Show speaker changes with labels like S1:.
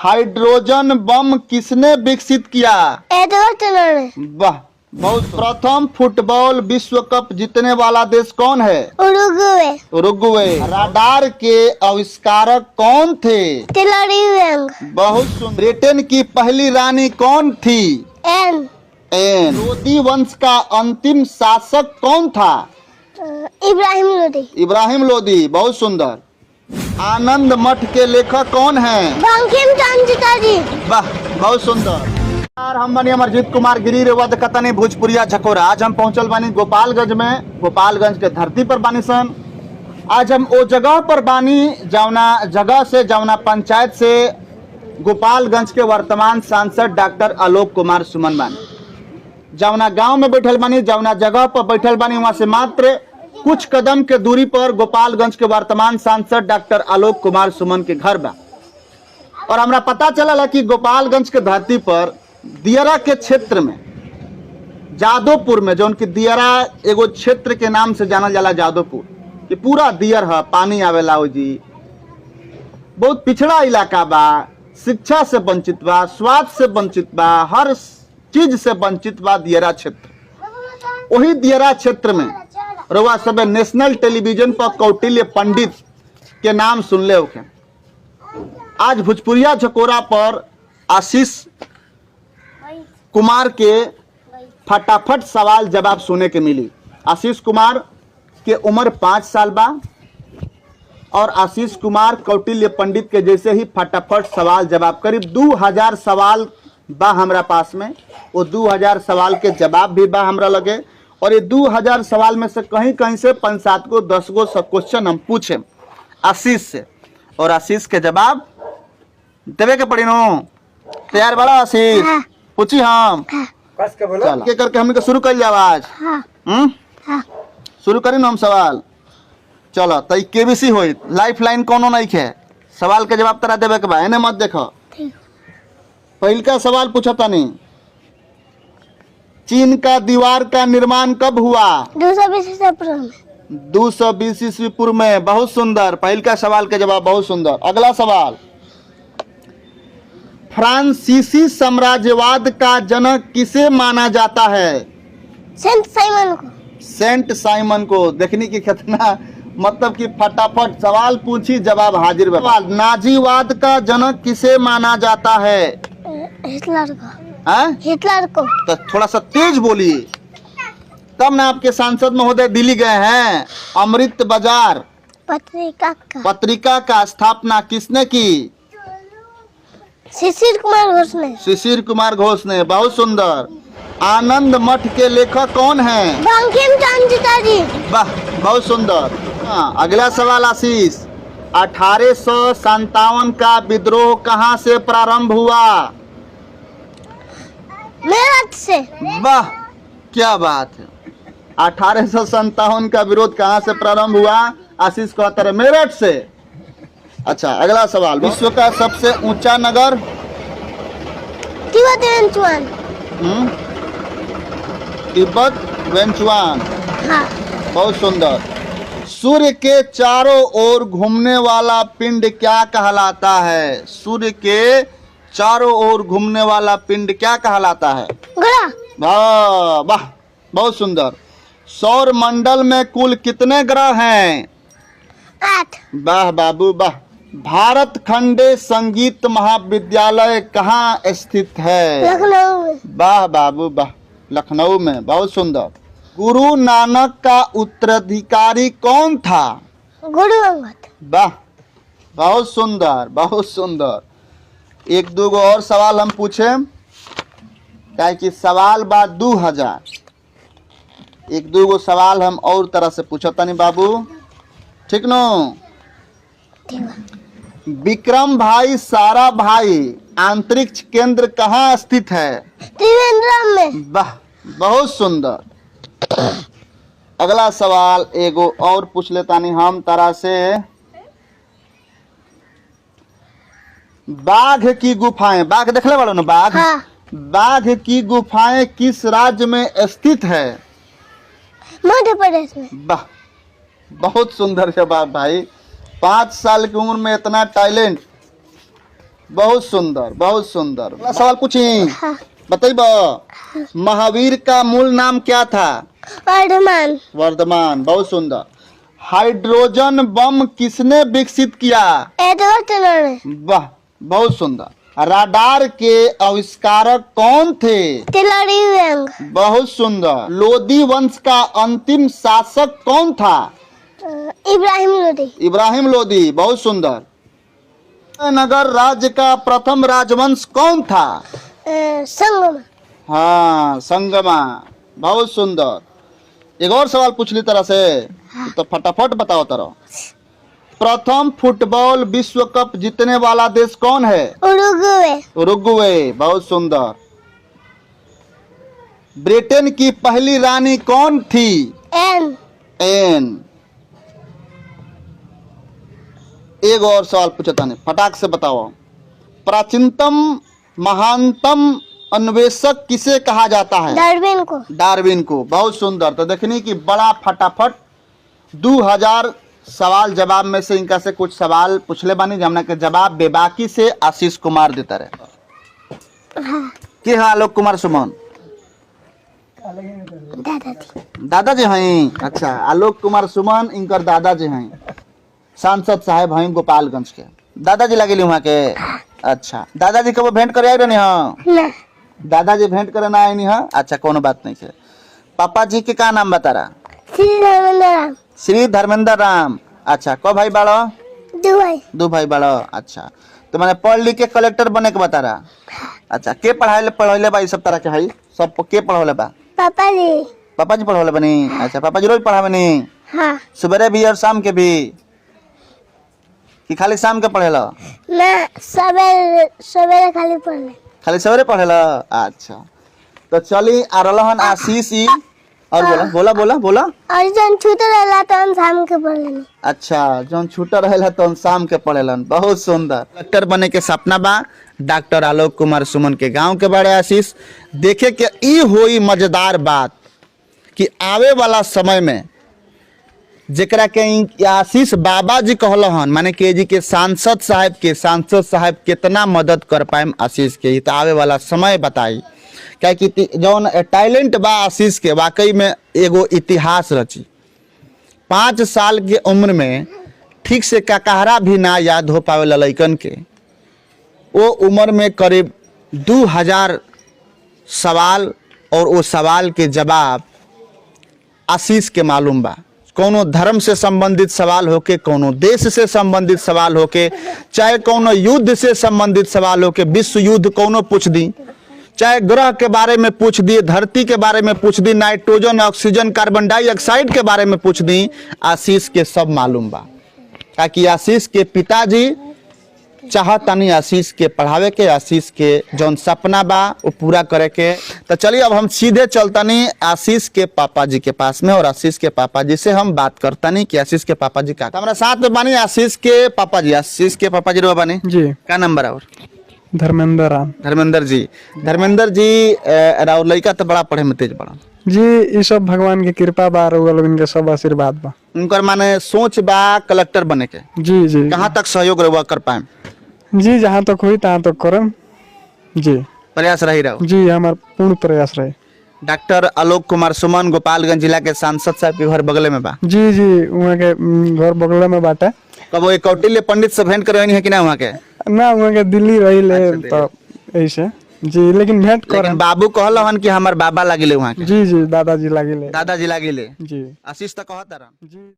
S1: Hydrogen bomb किसने विकसित किया?
S2: एडवर्ड टेलर ने।
S1: वाह, बहुत। प्रथम फुटबॉल विश्व कप जीतने वाला देश कौन है?
S2: उरुग्वे।
S1: उरुग्वे। रडार के आविष्कारक कौन थे?
S2: टेलर यूएंग।
S1: बहुत सुंदर। ब्रिटेन की पहली रानी कौन थी?
S2: एन।
S1: लोदी वंश का अंतिम शासक कौन था?
S2: इब्राहिम लोदी।
S1: इब्राहिम लोदी। बहुत सुंदर। आनंद मठ के लेखक कौन हैं?
S2: बंकिम चंद्र जी।
S1: वाह, बहुत सुंदर। हम बनी अमरजीत कुमार गिरी रेवद कतनी भोजपुरिया झकोरा। आज हम पहुंचल बानी गोपालगंज में। गोपालगंज के धरती पर बानी सन। आज हम वो जगह पर बानी जौना जगह से, जौना पंचायत से गोपालगंज के वर्तमान सांसद डॉक्टर आलोक कुमार सुमन बानी। जौना गांव में बैठल बानी, जौना जगह पर बैठल बानी, वहां से मात्र कुछ कदम के दूरी पर गोपालगंज के वर्तमान सांसद डॉक्टर आलोक कुमार सुमन के घर बा। और हमरा पता चला कि गोपालगंज के धरती पर दियरा के क्षेत्र में, जादोपुर में, जो उनकी दियरा एगो क्षेत्र के नाम से जानल जाला, जादोपुर, कि पूरा दियर है, पानी आवेला हो जी। बहुत पिछड़ा इलाका बा, शिक्षा से वंचित बा, स्वास्थ्य से वंचित बा, हर चीज से वंचित बा दियरा क्षेत्र। वही दियरा क्षेत्र में रउआ सब नेशनल टेलीविजन पर कौटिल्य पंडित के नाम सुनले होखे। आज भोजपुरिया झकोरा पर आशीष कुमार के फटाफट सवाल जवाब सुने के मिली। आशीष कुमार के उम्र 5 साल बा और आशीष कुमार कौटिल्य पंडित के जैसे ही फटाफट सवाल जवाब, करीब 2000 सवाल बा हमरा पास में। वो 2000 सवाल के जवाब भी बा हमरा लगे। और ये 2000 सवाल में से कहीं कहीं से 5-7 गो 10 गो सब क्वेश्चन हम पूछे आशीष से, और आशीष के जवाब देवे के पड़ी नो। तैयार बड़ा आशीष?
S2: हाँ।
S1: पूछी हम चल के करके हमने शुरू कर लिया आज।
S2: हाँ।
S1: शुरू करी ना हम सवाल। चलो तो केबीसी होई, लाइफ लाइन कोनो नहीं है। सवाल के जवाब तरा देवे के बा, एने मत देखो। पहल का सवाल पूछा था नहीं, चीन का दीवार का निर्माण कब हुआ?
S2: 220 ईसा पूर्व में।
S1: 220 ईस्वी पूर्व में। बहुत सुंदर। पहल का सवाल के जवाब बहुत सुंदर। अगला सवाल, फ्रांसीसी साम्राज्यवाद का जनक किसे माना जाता है?
S2: सेंट साइमन को।
S1: सेंट साइमन को। देखने की कितना मतलब कि फटाफट सवाल पूछी, जवाब हाजिर बा। नाजीवाद का जनक किसे माना जाता है?
S2: हिटलर को। हिटलर को।
S1: तो थोड़ा सा तेज बोलिए, तब ना आपके सांसद महोदय दिल्ली गए हैं। अमृत बाजार पत्रिका का स्थापना किसने की?
S2: शिशिर कुमार घोष ने।
S1: शिशिर कुमार घोष ने। बहुत सुंदर। आनंद मठ के लेखक कौन हैं?
S2: बंकिम चंद्र जी।
S1: वाह, बहुत सुंदर। हाँ, अगला सवाल आशीष, 1857 का विद्रोह कहाँ से प्रारंभ हुआ?
S2: मेरठ से।
S1: वाह, क्या बात है। 1857 का विरोध कहाँ से प्रारंभ हुआ? आशीष कहता है मेरठ से। अच्छा, अगला सवाल, विश्व का सबसे ऊंचा नगर?
S2: तिब्बत वेंचुआन।
S1: तिब्बत वेंचुआन।
S2: हाँ।
S1: बहुत सुंदर। सूर्य के चारों ओर घूमने वाला पिंड क्या कहलाता है? सूर्य के चारों ओर घूमने वाला पिंड क्या कहलाता है?
S2: ग्रह।
S1: वाह, बहुत सुंदर। सौर मंडल में कुल कितने ग्रह हैं?
S2: 8।
S1: वाह बाबू वाह। भारत खंडे संगीत महाविद्यालय कहाँ स्थित है?
S2: लखनऊ में।
S1: वाह बाबू वाह, लखनऊ में। बहुत सुंदर। गुरु नानक का उत्तराधिकारी कौन था?
S2: गुरु अंगद।
S1: वाह, बहुत सुंदर, बहुत सुंदर। एक दो गो और सवाल हम पूछे, क्या कि सवाल बा 2000। एक दो गो सवाल हम और तरह से पूछा तनी बाबू, ठीक नो? विक्रम भाई सारा भाई अंतरिक्ष केंद्र कहाँ स्थित है?
S2: त्रिवेंद्रम में।
S1: वाह, बहुत सुंदर। अगला सवाल एगो और पूछ लेता नहीं हम तरह से, बाघ की गुफाएं, बाघ देखले वालों ना बाघ?
S2: हाँ।
S1: बाघ की गुफाएं किस राज्य में स्थित है?
S2: मध्य प्रदेश में।
S1: वाह, बहुत सुंदर जवाब भाई। 5 साल की उम्र में इतना टैलेंट, बहुत सुंदर, बहुत सुंदर। अगला सवाल पूछी,
S2: हाँ
S1: बताइब महावीर का मूल नाम क्या था?
S2: वर्धमान
S1: वर्धमान, बहुत सुंदर। हाइड्रोजन बम किसने विकसित किया?
S2: एडवर्ड ने
S1: वाह, बहुत सुंदर। राडार के आविष्कारक कौन थे?
S2: तिलरी व्यंग
S1: बहुत सुंदर। लोदी वंश का अंतिम शासक कौन था?
S2: इब्राहिम लोदी
S1: इब्राहिम लोदी, बहुत सुंदर। नगर राज्य का प्रथम राजवंश कौन था?
S2: संगम
S1: हाँ, संगमा, बहुत सुंदर। एक और सवाल पूछ ली तरह से, तो फटाफट बताओ तरह। प्रथम फुटबॉल विश्व कप जीतने वाला देश कौन है?
S2: उरुग्वे
S1: उरुग्वे, बहुत सुंदर। ब्रिटेन की पहली रानी कौन थी?
S2: एन
S1: एन। एक और सवाल पूछता नहीं, फटाक से बताओ। प्राचीनतम महानतम अन्वेषक किसे कहा जाता है?
S2: डार्विन को
S1: डार्विन को, बहुत सुंदर। तो देखनी कि बड़ा फटाफट 2000 सवाल जवाब में से इनका से कुछ सवाल पूछले बानी, जमना के जवाब बेबाकी से आशीष कुमार देता रहे।
S2: हाँ
S1: के है आलोक कुमार सुमन?
S2: दादाजी
S1: दादाजी हैं? अच्छा, आलोक कुमार सुमन इनकर दादाजी हैं, सांसद साहब हैं गोपालगंज के। दादाजी लगे वहाँ के? अच्छा, दादाजी कब भेंट करे आए रहनी? हाँ,
S2: ना
S1: दादाजी भेंट करे ना आए नहीं? हाँ, अच्छा, कोनो बात नहीं है। पापा जी के का नाम बता रहा?
S2: श्री धर्मेंद्र राम
S1: श्री धर्मेंद्र राम। अच्छा, को भाई बाड़ो?
S2: दुबई
S1: दो भाई बाड़ो। अच्छा, तो मैंने पढ़ लिख के कलेक्टर बने के बता रहा? अच्छा, के पढ़ाइले बा ई सब तरह के है? सब के पढ़ावले बा?
S2: पापा जी
S1: पापा जी पढ़ावले बनी? अच्छा, पापा जी रोज पढ़ावे नहीं?
S2: हाँ
S1: सुबह भी और शाम के भी, कि खाली शाम के पढ़ेला?
S2: ना सवेरे सवेरे खाली पढ़ले
S1: खाली सवेरे पढ़ेला? अच्छा, तो चली आ रहन आशीष ई। और बोला बोला बोला बोला।
S2: और जन छूट रहला तो हम शाम के पढ़ लेनी।
S1: अच्छा, जौन छूटा रहेला तो हम शाम के पढ़ेलन, बहुत सुंदर। कलेक्टर बने के सपना बा डॉक्टर आलोक कुमार सुमन के। गांव के बड़े आशीष देखे के ई होई मजेदार बात कि आवे वाला समय में जेकरा के आशीष बाबा जी कहल हन, माने के जी के सांसद साहब कितना मदद कर पाए आशीष के, तो आवे वाला समय बताई। क्या कि जौन टैलेंट बा आशीष के, वाकई में एगो इतिहास रची। 5 साल के उम्र में ठीक से ककहरा भी ना याद हो पावे लड़कन के, वो उम्र में करीब 2000 सवाल और वो सवाल के जवाब आशीष के मालूम बा। कोनो धर्म से संबंधित सवाल होके, कोनो देश से संबंधित सवाल होके, चाहे कोनो युद्ध से संबंधित सवाल होके, विश्व युद्ध कोनो पूछ दी, चाहे ग्रह के बारे में पूछ दी, धरती के बारे में पूछ दी, नाइट्रोजन ऑक्सीजन कार्बन डाइऑक्साइड के बारे में पूछ दी, आशीष के सब मालूम बा। ताकि आशीष के पिताजी चाहतनी आशीष के पढ़ावे के, आशीष के जौन सपना बा वो पूरा करे के। तो चलिए अब हम सीधे चलतनी आशीष के पापा जी के पास में, और आशीष के पापा जी से हम बात करतनी कि आशीष के पापा जी का। हमारा साथ में बानी आशीष के पापा जी। आशीष के पापा जी रो बानी
S3: जी,
S1: का नंबर और?
S3: धर्मेंद्र राम।
S1: धर्मेंद्र जी। धर्मेंद्र जी, राउर लड़का तो बड़ा पढ़े में तेज बड़ा
S3: जी, ये सब भगवान की कृपा बा, रउआ के सब आशीर्वाद बा।
S1: उनकर माने सोच बा कलेक्टर बने के।
S3: जी जी
S1: कहाँ तक सहयोग रहुआ कर पाए?
S3: जी, जहाँ तक हुई तहाँ तक करम जी,
S1: प्रयास रही रहो
S3: जी, हमार पूर्ण प्रयास रहे।
S1: डॉक्टर आलोक कुमार सुमन गोपालगंज जिला के सांसद साहब के घर बगले में बा।
S3: जी जी, वहाँ के घर बगल में बाटे।
S1: कब वो कौटिल्य पंडित से भेंट करवानी है कि ना? वहाँ के
S3: ना, वहाँ के दिल्ली रही ले
S1: अच्छा,
S3: तो ऐसे जी, लेकिन भेंट कर।
S1: लेकिन बाबू कहल हन कि हमार बाबा लागिले वहाँ के।
S3: जी जी, दादाजी लागिले।
S1: दादाजी लागिले।
S3: जी
S1: आशीष तो कहता रहा।
S3: जी।